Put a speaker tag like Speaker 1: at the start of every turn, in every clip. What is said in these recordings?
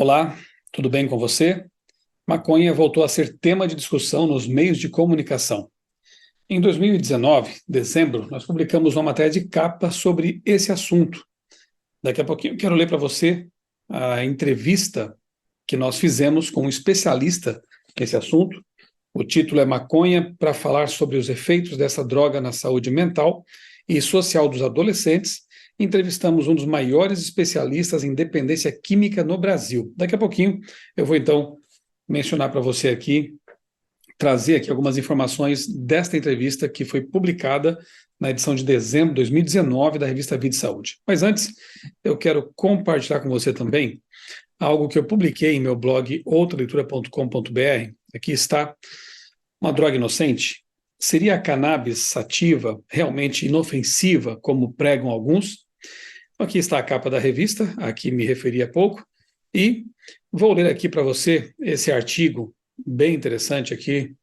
Speaker 1: Olá, tudo bem com você? Maconha voltou a ser tema de discussão nos meios de comunicação. Em 2019, dezembro, nós publicamos uma matéria de capa sobre esse assunto. Daqui a pouquinho eu quero ler para você a entrevista que nós fizemos com um especialista nesse assunto. O título é Maconha para falar sobre os efeitos dessa droga na saúde mental e social dos adolescentes. Entrevistamos um dos maiores especialistas em dependência química no Brasil. Daqui a pouquinho eu vou então mencionar para você aqui, trazer aqui algumas informações desta entrevista que foi publicada na edição de dezembro de 2019 da revista Vida e Saúde. Mas antes, eu quero compartilhar com você também algo que eu publiquei em meu blog outraleitura.com.br. Aqui está: uma droga inocente? Seria a cannabis sativa realmente inofensiva, como pregam alguns? Aqui está a capa da revista, a que me referi há pouco, e vou ler aqui para você esse artigo bem interessante aqui,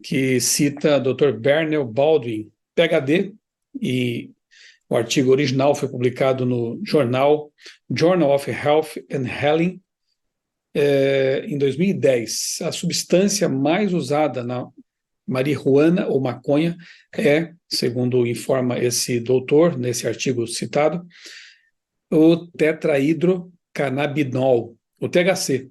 Speaker 1: que cita Dr. Bernal Baldwin, PhD, e o artigo original foi publicado no jornal Journal of Health and Healing em 2010. A substância mais usada na marihuana ou maconha é, segundo informa esse doutor nesse artigo citado, o tetrahidrocannabinol, o THC.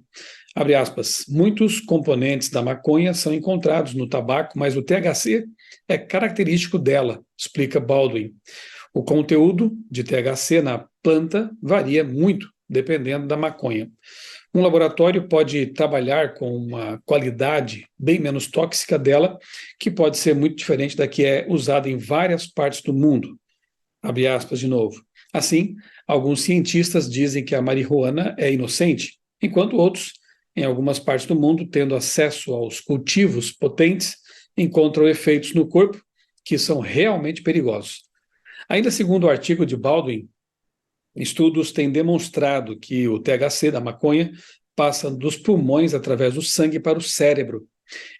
Speaker 1: Abre aspas, muitos componentes da maconha são encontrados no tabaco, mas o THC é característico dela, explica Baldwin. O conteúdo de THC na planta varia muito, dependendo da maconha. Um laboratório pode trabalhar com uma qualidade bem menos tóxica dela, que pode ser muito diferente da que é usada em várias partes do mundo. Abre aspas de novo. Assim, alguns cientistas dizem que a marihuana é inocente, enquanto outros, em algumas partes do mundo, tendo acesso aos cultivos potentes, encontram efeitos no corpo que são realmente perigosos. Ainda segundo o artigo de Baldwin, estudos têm demonstrado que o THC da maconha passa dos pulmões através do sangue para o cérebro.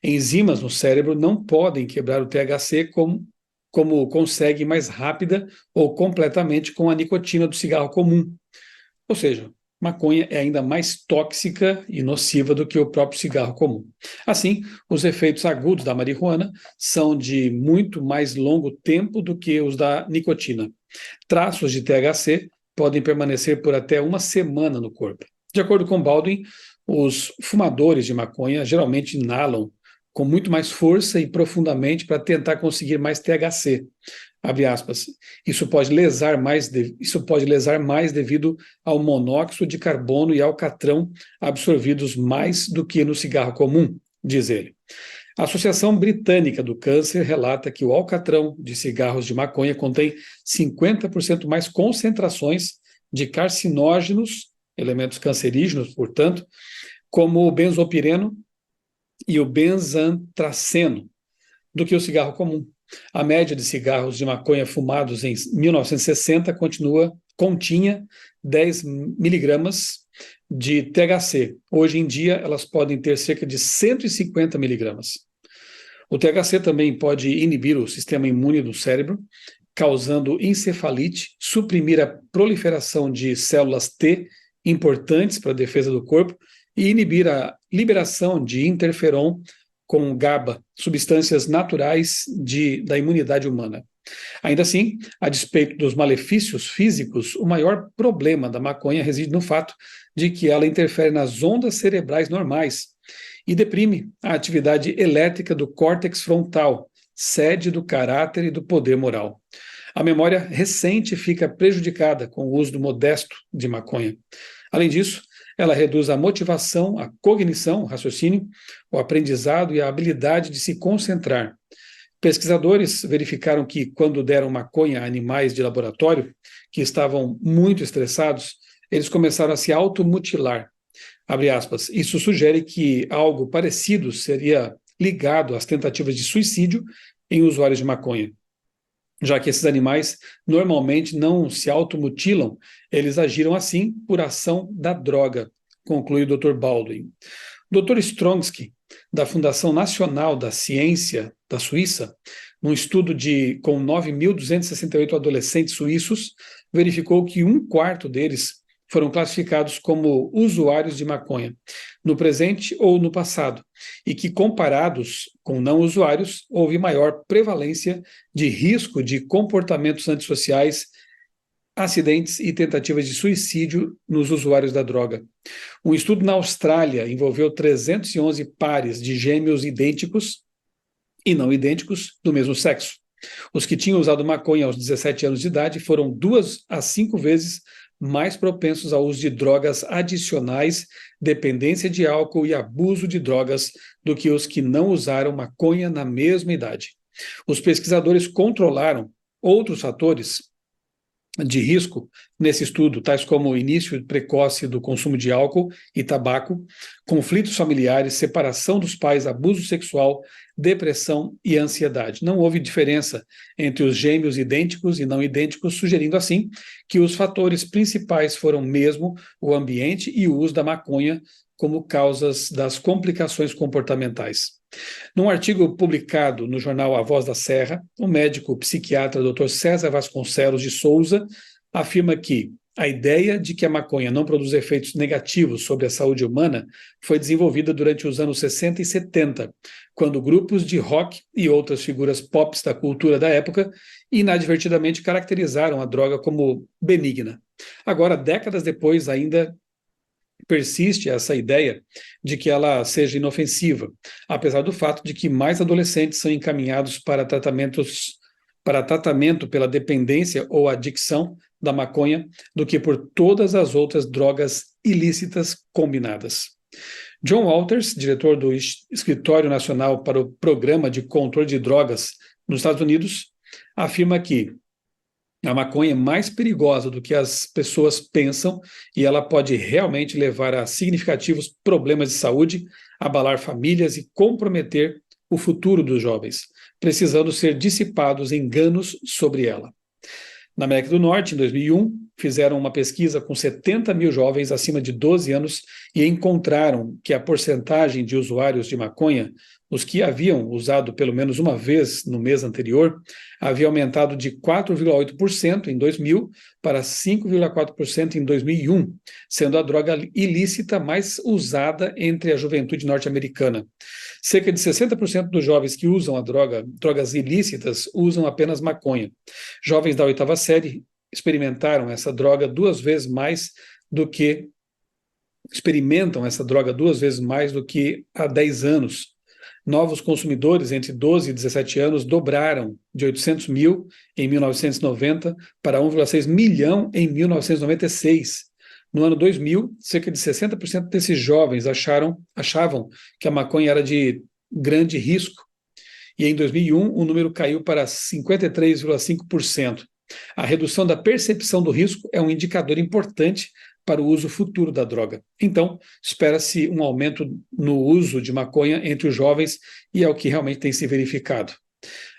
Speaker 1: Enzimas no cérebro não podem quebrar o THC como consegue mais rápida ou completamente com a nicotina do cigarro comum. Ou seja, maconha é ainda mais tóxica e nociva do que o próprio cigarro comum. Assim, os efeitos agudos da marihuana são de muito mais longo tempo do que os da nicotina. Traços de THC podem permanecer por até uma semana no corpo. De acordo com Baldwin, os fumadores de maconha geralmente inalam com muito mais força e profundamente para tentar conseguir mais THC. Abre aspas. Isso pode lesar mais devido ao monóxido de carbono e alcatrão absorvidos mais do que no cigarro comum, diz ele. A Associação Britânica do Câncer relata que o alcatrão de cigarros de maconha contém 50% mais concentrações de carcinógenos, elementos cancerígenos, portanto, como o benzopireno e o benzantraceno, do que o cigarro comum. A média de cigarros de maconha fumados em 1960 continha 10 miligramas de THC. Hoje em dia, elas podem ter cerca de 150 miligramas. O THC também pode inibir o sistema imune do cérebro, causando encefalite, suprimir a proliferação de células T, importantes para a defesa do corpo, e inibir a liberação de interferon com GABA, substâncias naturais da imunidade humana. Ainda assim, a despeito dos malefícios físicos, o maior problema da maconha reside no fato de que ela interfere nas ondas cerebrais normais e deprime a atividade elétrica do córtex frontal, sede do caráter e do poder moral. A memória recente fica prejudicada com o uso modesto de maconha. Além disso, ela reduz a motivação, a cognição, o raciocínio, o aprendizado e a habilidade de se concentrar. Pesquisadores verificaram que, quando deram maconha a animais de laboratório que estavam muito estressados, eles começaram a se automutilar. Abre aspas. Isso sugere que algo parecido seria ligado às tentativas de suicídio em usuários de maconha. Já que esses animais normalmente não se automutilam, eles agiram assim por ação da droga, conclui o Dr. Baldwin. Dr. Stronsky, da Fundação Nacional da Ciência da Suíça, num estudo com 9.268 adolescentes suíços, verificou que um quarto deles foram classificados como usuários de maconha, no presente ou no passado, e que, comparados com não usuários, houve maior prevalência de risco de comportamentos antissociais, acidentes e tentativas de suicídio nos usuários da droga. Um estudo na Austrália envolveu 311 pares de gêmeos idênticos e não idênticos do mesmo sexo. Os que tinham usado maconha aos 17 anos de idade foram 2 a 5 vezes mais propensos ao uso de drogas adicionais, dependência de álcool e abuso de drogas do que os que não usaram maconha na mesma idade. Os pesquisadores controlaram outros fatores de risco nesse estudo, tais como o início precoce do consumo de álcool e tabaco, conflitos familiares, separação dos pais, abuso sexual, depressão e ansiedade. Não houve diferença entre os gêmeos idênticos e não idênticos, sugerindo assim que os fatores principais foram mesmo o ambiente e o uso da maconha como causas das complicações comportamentais. Num artigo publicado no jornal A Voz da Serra, o médico psiquiatra Dr. César Vasconcelos de Souza afirma que a ideia de que a maconha não produz efeitos negativos sobre a saúde humana foi desenvolvida durante os anos 60 e 70, quando grupos de rock e outras figuras pop da cultura da época inadvertidamente caracterizaram a droga como benigna. Agora, décadas depois, ainda persiste essa ideia de que ela seja inofensiva, apesar do fato de que mais adolescentes são encaminhados para tratamento pela dependência ou adicção da maconha do que por todas as outras drogas ilícitas combinadas. John Walters, diretor do Escritório Nacional para o Programa de Controle de Drogas nos Estados Unidos, afirma que a maconha é mais perigosa do que as pessoas pensam e ela pode realmente levar a significativos problemas de saúde, abalar famílias e comprometer o futuro dos jovens, precisando ser dissipados enganos sobre ela. Na América do Norte, em 2001, fizeram uma pesquisa com 70 mil jovens acima de 12 anos e encontraram que a porcentagem de usuários de maconha, os que haviam usado pelo menos uma vez no mês anterior, havia aumentado de 4,8% em 2000 para 5,4% em 2001, sendo a droga ilícita mais usada entre a juventude norte-americana. Cerca de 60% dos jovens que usam drogas ilícitas, usam apenas maconha. Jovens da 8ª série experimentam essa droga duas vezes mais do que há 10 anos. Novos consumidores entre 12 e 17 anos dobraram de 800 mil em 1990 para 1,6 milhão em 1996. No ano 2000, cerca de 60% desses jovens achavam que a maconha era de grande risco. E em 2001, o número caiu para 53,5%. A redução da percepção do risco é um indicador importante para o uso futuro da droga. Então, espera-se um aumento no uso de maconha entre os jovens e é o que realmente tem se verificado.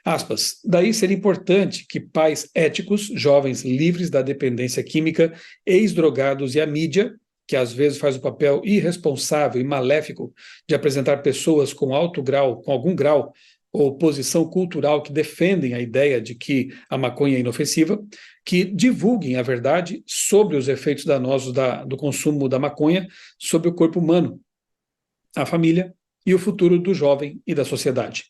Speaker 1: Aspas, daí seria importante que pais éticos, jovens livres da dependência química, ex-drogados e a mídia, que às vezes faz o papel irresponsável e maléfico de apresentar pessoas com algum grau ou posição cultural que defendem a ideia de que a maconha é inofensiva, que divulguem a verdade sobre os efeitos danosos do consumo da maconha sobre o corpo humano, a família e o futuro do jovem e da sociedade.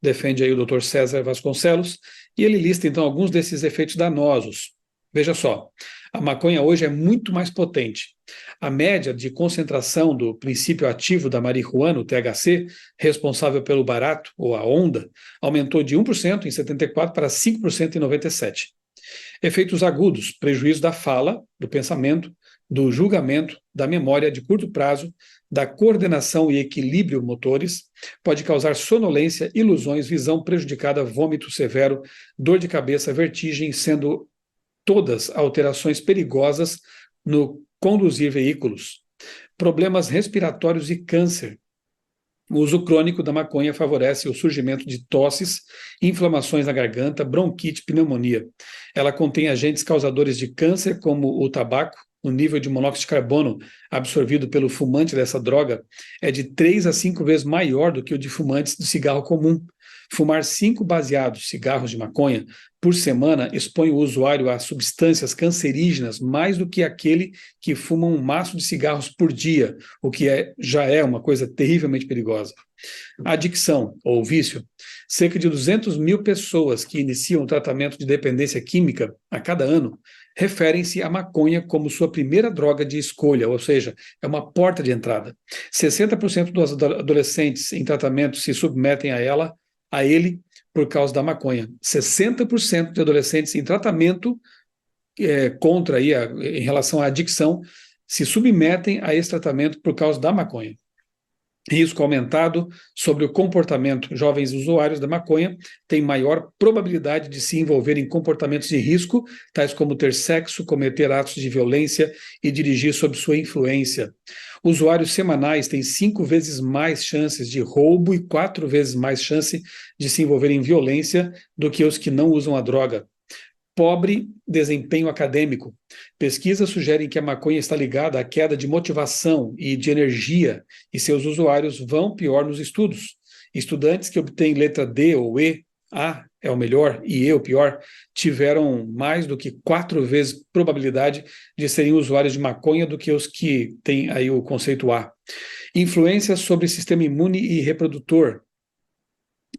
Speaker 1: Defende aí o Dr. César Vasconcelos, e ele lista então alguns desses efeitos danosos. Veja só, a maconha hoje é muito mais potente. A média de concentração do princípio ativo da marihuana, o THC, responsável pelo barato, ou a onda, aumentou de 1% em 74 para 5% em 97. Efeitos agudos, prejuízo da fala, do pensamento, do julgamento, da memória de curto prazo, da coordenação e equilíbrio motores, pode causar sonolência, ilusões, visão prejudicada, vômito severo, dor de cabeça, vertigem, sendo todas alterações perigosas no conduzir veículos. Problemas respiratórios e câncer. O uso crônico da maconha favorece o surgimento de tosses, inflamações na garganta, bronquite, pneumonia. Ela contém agentes causadores de câncer, como o tabaco. O nível de monóxido de carbono absorvido pelo fumante dessa droga é de 3 a 5 vezes maior do que o de fumantes de cigarro comum, Fumar 5 baseados, cigarros de maconha, por semana expõe o usuário a substâncias cancerígenas mais do que aquele que fuma um maço de cigarros por dia, o que já é uma coisa terrivelmente perigosa. A adicção, ou vício, cerca de 200 mil pessoas que iniciam o tratamento de dependência química a cada ano referem-se à maconha como sua primeira droga de escolha, ou seja, é uma porta de entrada. 60% dos adolescentes em tratamento se submetem a ele, por causa da maconha. 60% de adolescentes em tratamento em relação à adicção se submetem a esse tratamento por causa da maconha. Risco aumentado sobre o comportamento. Jovens usuários da maconha têm maior probabilidade de se envolver em comportamentos de risco, tais como ter sexo, cometer atos de violência e dirigir sob sua influência. Usuários semanais têm 5 vezes mais chances de roubo e 4 vezes mais chance de se envolver em violência do que os que não usam a droga. Pobre desempenho acadêmico. Pesquisas sugerem que a maconha está ligada à queda de motivação e de energia, e seus usuários vão pior nos estudos. Estudantes que obtêm letra D ou E, A é o melhor e E o pior, tiveram mais do que 4 vezes probabilidade de serem usuários de maconha do que os que têm aí o conceito A. Influências sobre o sistema imune e reprodutor.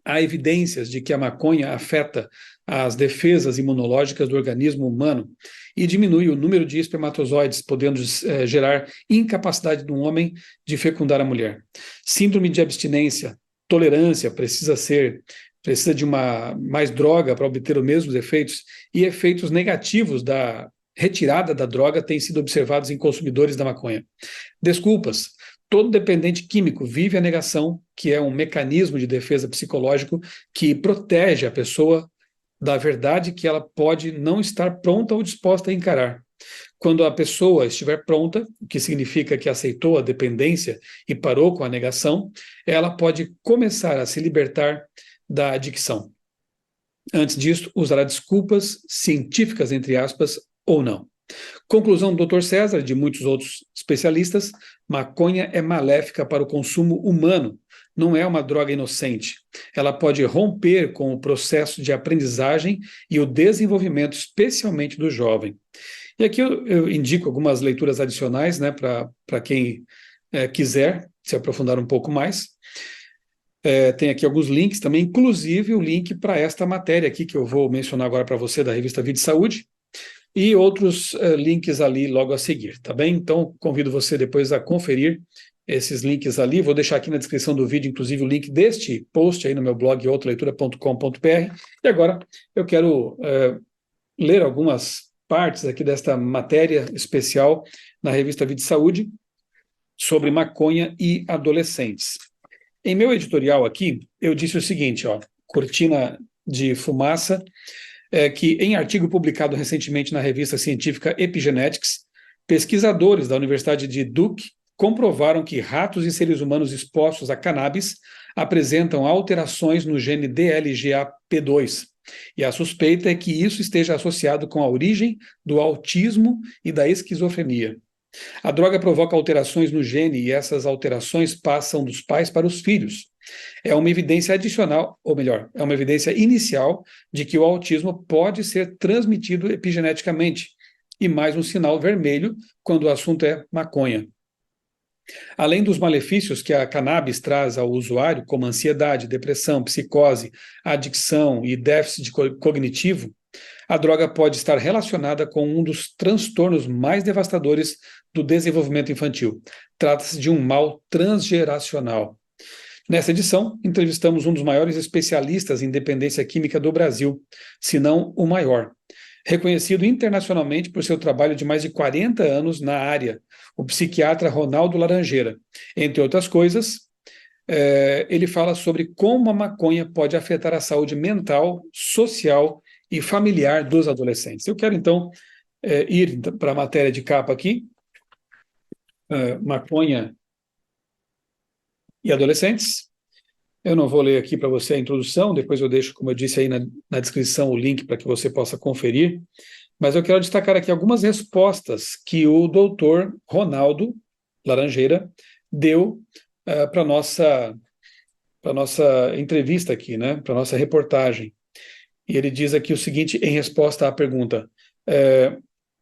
Speaker 1: Há evidências de que a maconha afeta as defesas imunológicas do organismo humano e diminui o número de espermatozoides, podendo gerar incapacidade do homem de fecundar a mulher. Síndrome de abstinência, tolerância, precisa de mais droga para obter os mesmos efeitos, e efeitos negativos da retirada da droga têm sido observados em consumidores da maconha. Desculpas. Todo dependente químico vive a negação, que é um mecanismo de defesa psicológico que protege a pessoa da verdade que ela pode não estar pronta ou disposta a encarar. Quando a pessoa estiver pronta, o que significa que aceitou a dependência e parou com a negação, ela pode começar a se libertar da adicção. Antes disso, usará desculpas científicas, entre aspas, ou não. Conclusão do Dr. César e de muitos outros especialistas: maconha é maléfica para o consumo humano, não é uma droga inocente. Ela pode romper com o processo de aprendizagem e o desenvolvimento, especialmente do jovem. E aqui eu indico algumas leituras adicionais, né, para quem quiser se aprofundar um pouco mais. Tem aqui alguns links também, inclusive o link para esta matéria aqui que eu vou mencionar agora para você, da revista Vida e Saúde, e outros links ali logo a seguir, tá bem? Então, convido você depois a conferir esses links ali. Vou deixar aqui na descrição do vídeo, inclusive, o link deste post aí no meu blog, outraleitura.com.br. E agora eu quero ler algumas partes aqui desta matéria especial na revista Vida e Saúde sobre maconha e adolescentes. Em meu editorial aqui, eu disse o seguinte, cortina de fumaça, que em artigo publicado recentemente na revista científica Epigenetics, pesquisadores da Universidade de Duke comprovaram que ratos e seres humanos expostos a cannabis apresentam alterações no gene DLGAP2, e a suspeita é que isso esteja associado com a origem do autismo e da esquizofrenia. A droga provoca alterações no gene e essas alterações passam dos pais para os filhos. É uma evidência adicional, ou melhor, é uma evidência inicial de que o autismo pode ser transmitido epigeneticamente, e mais um sinal vermelho quando o assunto é maconha. Além dos malefícios que a cannabis traz ao usuário, como ansiedade, depressão, psicose, adicção e déficit cognitivo, a droga pode estar relacionada com um dos transtornos mais devastadores do desenvolvimento infantil. Trata-se de um mal transgeracional. Nessa edição, entrevistamos um dos maiores especialistas em dependência química do Brasil, se não o maior. Reconhecido internacionalmente por seu trabalho de mais de 40 anos na área, o psiquiatra Ronaldo Laranjeira. Entre outras coisas, ele fala sobre como a maconha pode afetar a saúde mental, social e familiar dos adolescentes. Eu quero, então, ir para a matéria de capa aqui, maconha e adolescentes. Eu não vou ler aqui para você a introdução, depois eu deixo, como eu disse aí na descrição, o link para que você possa conferir, mas eu quero destacar aqui algumas respostas que o doutor Ronaldo Laranjeira deu para a nossa para nossa entrevista aqui, né? Para nossa reportagem. E ele diz aqui o seguinte, em resposta à pergunta: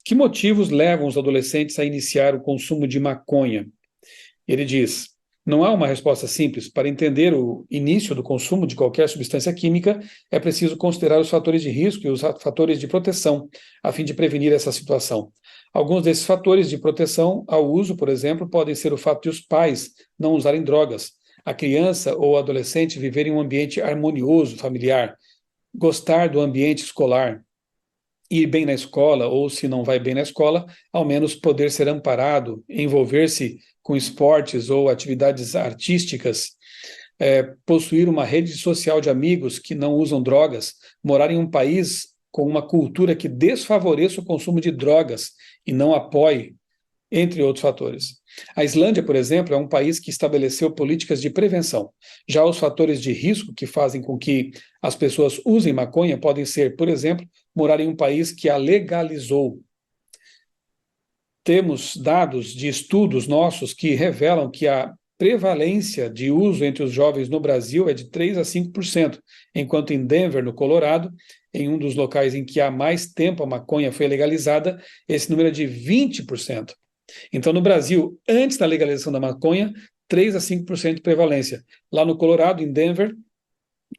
Speaker 1: que motivos levam os adolescentes a iniciar o consumo de maconha? Ele diz: não há uma resposta simples. Para entender o início do consumo de qualquer substância química, é preciso considerar os fatores de risco e os fatores de proteção, a fim de prevenir essa situação. Alguns desses fatores de proteção ao uso, por exemplo, podem ser o fato de os pais não usarem drogas, a criança ou adolescente viver em um ambiente harmonioso, familiar, gostar do ambiente escolar, ir bem na escola, ou se não vai bem na escola, ao menos poder ser amparado, envolver-se com esportes ou atividades artísticas, possuir uma rede social de amigos que não usam drogas, morar em um país com uma cultura que desfavoreça o consumo de drogas e não apoie, entre outros fatores. A Islândia, por exemplo, é um país que estabeleceu políticas de prevenção. Já os fatores de risco que fazem com que as pessoas usem maconha podem ser, por exemplo, morar em um país que a legalizou. Temos dados de estudos nossos que revelam que a prevalência de uso entre os jovens no Brasil é de 3 a 5%, enquanto em Denver, no Colorado, em um dos locais em que há mais tempo a maconha foi legalizada, esse número é de 20%. Então, no Brasil, antes da legalização da maconha, 3 a 5% de prevalência. Lá no Colorado, em Denver,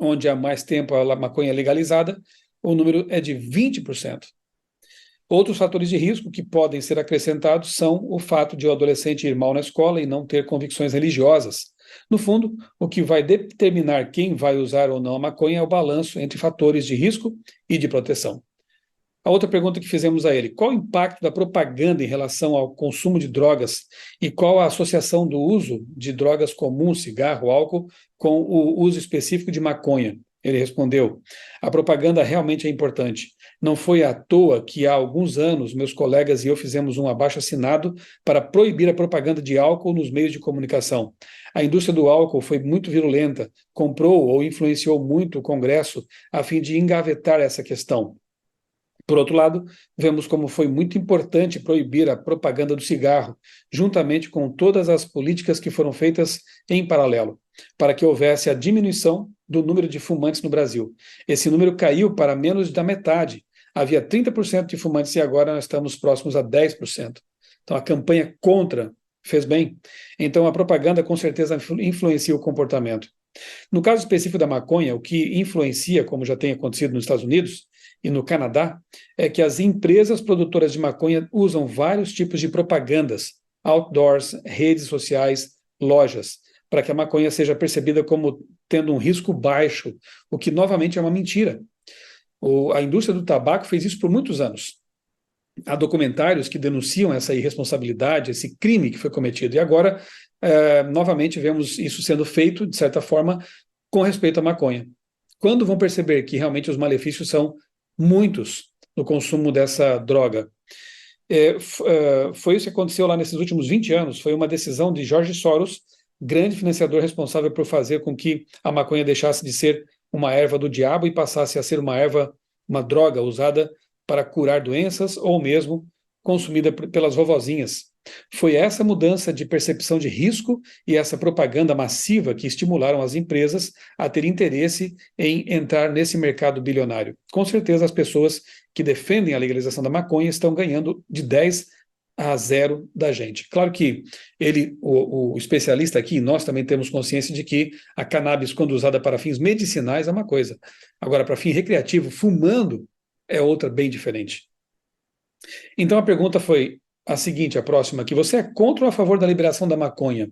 Speaker 1: onde há mais tempo a maconha é legalizada, o número é de 20%. Outros fatores de risco que podem ser acrescentados são o fato de o adolescente ir mal na escola e não ter convicções religiosas. No fundo, o que vai determinar quem vai usar ou não a maconha é o balanço entre fatores de risco e de proteção. A outra pergunta que fizemos a ele: qual o impacto da propaganda em relação ao consumo de drogas e qual a associação do uso de drogas comuns, cigarro, álcool, com o uso específico de maconha? Ele respondeu: a propaganda realmente é importante. Não foi à toa que há alguns anos meus colegas e eu fizemos um abaixo-assinado para proibir a propaganda de álcool nos meios de comunicação. A indústria do álcool foi muito virulenta, comprou ou influenciou muito o Congresso a fim de engavetar essa questão. Por outro lado, vemos como foi muito importante proibir a propaganda do cigarro, juntamente com todas as políticas que foram feitas em paralelo, para que houvesse a diminuição do número de fumantes no Brasil. Esse número caiu para menos da metade. Havia 30% de fumantes e agora nós estamos próximos a 10%. Então a campanha contra fez bem. Então a propaganda com certeza influencia o comportamento. No caso específico da maconha, o que influencia, como já tem acontecido nos Estados Unidos e no Canadá, é que as empresas produtoras de maconha usam vários tipos de propagandas, outdoors, redes sociais, lojas, para que a maconha seja percebida como tendo um risco baixo, o que novamente é uma mentira. A indústria do tabaco fez isso por muitos anos. Há documentários que denunciam essa irresponsabilidade, esse crime que foi cometido, e agora, novamente, vemos isso sendo feito, de certa forma, com respeito à maconha. Quando vão perceber que realmente os malefícios são muitos no consumo dessa droga? Foi isso que aconteceu lá nesses últimos 20 anos, foi uma decisão de George Soros, grande financiador responsável por fazer com que a maconha deixasse de ser uma erva do diabo e passasse a ser uma droga usada para curar doenças ou mesmo consumida pelas vovozinhas. Foi essa mudança de percepção de risco e essa propaganda massiva que estimularam as empresas a ter interesse em entrar nesse mercado bilionário. Com certeza, as pessoas que defendem a legalização da maconha estão ganhando de 10 a 0 da gente. Claro que o especialista aqui, nós também temos consciência de que a cannabis, quando usada para fins medicinais, é uma coisa. Agora, para fim recreativo, fumando, é outra bem diferente. Então a pergunta foi a seguinte, a próxima, que você é contra ou a favor da liberação da maconha? O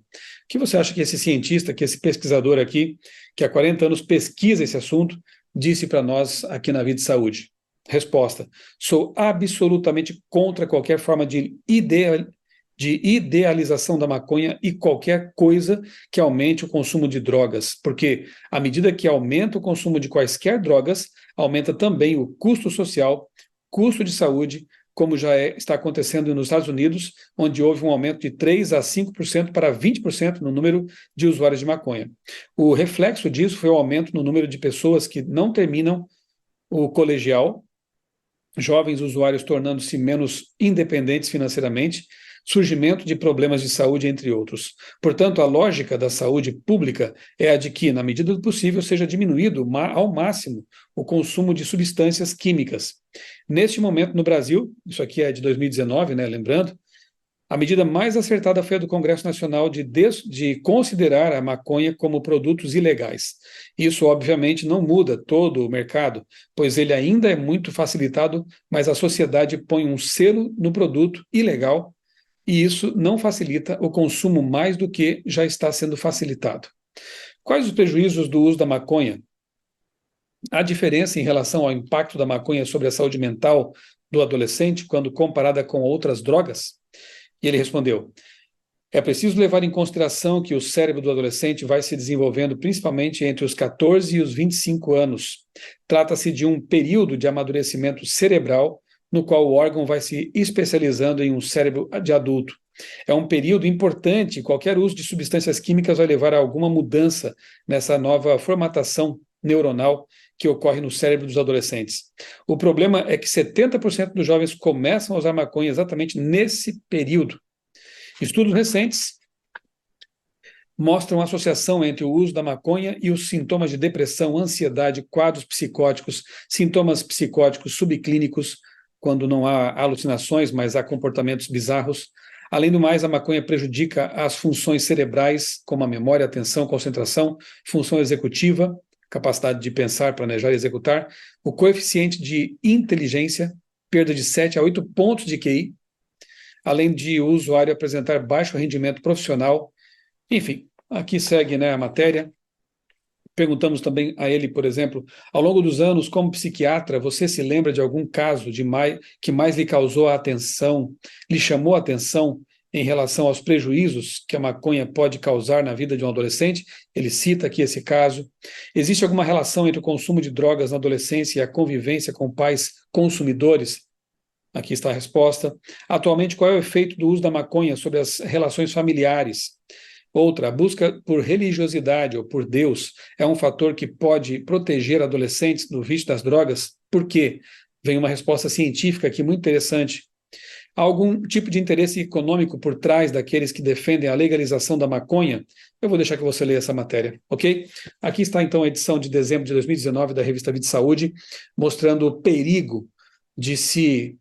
Speaker 1: que você acha que esse cientista, que esse pesquisador aqui, que há 40 anos pesquisa esse assunto, disse para nós aqui na Vida e Saúde? Resposta: sou absolutamente contra qualquer forma de idealização da maconha e qualquer coisa que aumente o consumo de drogas, porque à medida que aumenta o consumo de quaisquer drogas, aumenta também o custo social, custo de saúde, como já está acontecendo nos Estados Unidos, onde houve um aumento de 3 a 5% para 20% no número de usuários de maconha. O reflexo disso foi o aumento no número de pessoas que não terminam o colegial, jovens usuários tornando-se menos independentes financeiramente, surgimento de problemas de saúde, entre outros. Portanto, a lógica da saúde pública é a de que, na medida do possível, seja diminuído ao máximo o consumo de substâncias químicas. Neste momento, no Brasil, isso aqui é de 2019, né, lembrando, a medida mais acertada foi a do Congresso Nacional de considerar a maconha como produtos ilegais. Isso, obviamente, não muda todo o mercado, pois ele ainda é muito facilitado, mas a sociedade põe um selo no produto ilegal e isso não facilita o consumo mais do que já está sendo facilitado. Quais os prejuízos do uso da maconha? Há diferença em relação ao impacto da maconha sobre a saúde mental do adolescente quando comparada com outras drogas? E ele respondeu: é preciso levar em consideração que o cérebro do adolescente vai se desenvolvendo principalmente entre os 14 e os 25 anos. Trata-se de um período de amadurecimento cerebral no qual o órgão vai se especializando em um cérebro de adulto. É um período importante, qualquer uso de substâncias químicas vai levar a alguma mudança nessa nova formatação neuronal que ocorre no cérebro dos adolescentes. O problema é que 70% dos jovens começam a usar maconha exatamente nesse período. Estudos recentes mostram a associação entre o uso da maconha e os sintomas de depressão, ansiedade, quadros psicóticos, sintomas psicóticos subclínicos, quando não há alucinações, mas há comportamentos bizarros. Além do mais, a maconha prejudica as funções cerebrais, como a memória, atenção, concentração, função executiva, capacidade de pensar, planejar e executar, o coeficiente de inteligência, perda de 7 a 8 pontos de QI, além de o usuário apresentar baixo rendimento profissional. Enfim, aqui segue, né, a matéria. Perguntamos também a ele, por exemplo, ao longo dos anos, como psiquiatra, você se lembra de algum caso que mais lhe causou a atenção, lhe chamou a atenção em relação aos prejuízos que a maconha pode causar na vida de um adolescente? Ele cita aqui esse caso. Existe alguma relação entre o consumo de drogas na adolescência e a convivência com pais consumidores? Aqui está a resposta. Atualmente, qual é o efeito do uso da maconha sobre as relações familiares? Outra, a busca por religiosidade ou por Deus é um fator que pode proteger adolescentes do vício das drogas? Por quê? Vem uma resposta científica aqui muito interessante. Há algum tipo de interesse econômico por trás daqueles que defendem a legalização da maconha? Eu vou deixar que você leia essa matéria, ok? Aqui está então a edição de dezembro de 2019 da revista Vida e Saúde, mostrando o perigo de se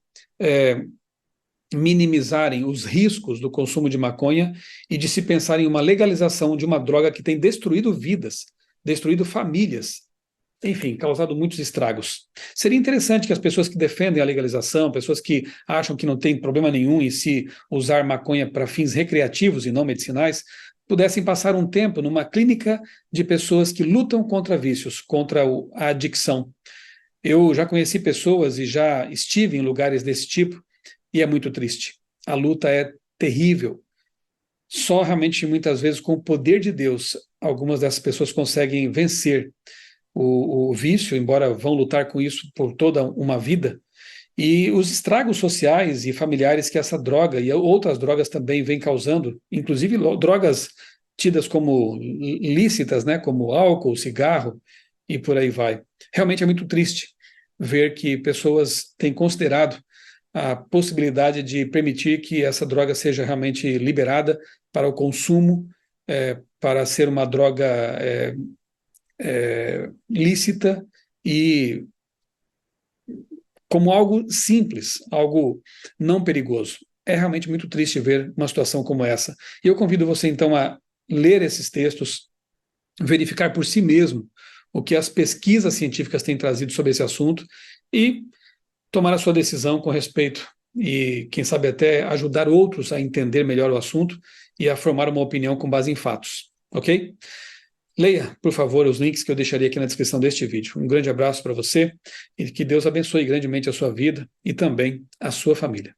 Speaker 1: minimizarem os riscos do consumo de maconha e de se pensar em uma legalização de uma droga que tem destruído vidas, destruído famílias, enfim, causado muitos estragos. Seria interessante que as pessoas que defendem a legalização, pessoas que acham que não tem problema nenhum em se usar maconha para fins recreativos e não medicinais, pudessem passar um tempo numa clínica de pessoas que lutam contra vícios, contra a adicção. Eu já conheci pessoas e já estive em lugares desse tipo e é muito triste. A luta é terrível. Só realmente, muitas vezes, com o poder de Deus, algumas dessas pessoas conseguem vencer o vício, embora vão lutar com isso por toda uma vida, e os estragos sociais e familiares que essa droga e outras drogas também vêm causando, inclusive drogas tidas como lícitas, né, como álcool, cigarro e por aí vai. Realmente é muito triste ver que pessoas têm considerado a possibilidade de permitir que essa droga seja realmente liberada para o consumo, para ser uma droga lícita e como algo simples, algo não perigoso. É realmente muito triste ver uma situação como essa. E eu convido você, então, a ler esses textos, verificar por si mesmo o que as pesquisas científicas têm trazido sobre esse assunto e tomar a sua decisão com respeito e, quem sabe, até ajudar outros a entender melhor o assunto e a formar uma opinião com base em fatos, ok? Leia, por favor, os links que eu deixarei aqui na descrição deste vídeo. Um grande abraço para você e que Deus abençoe grandemente a sua vida e também a sua família.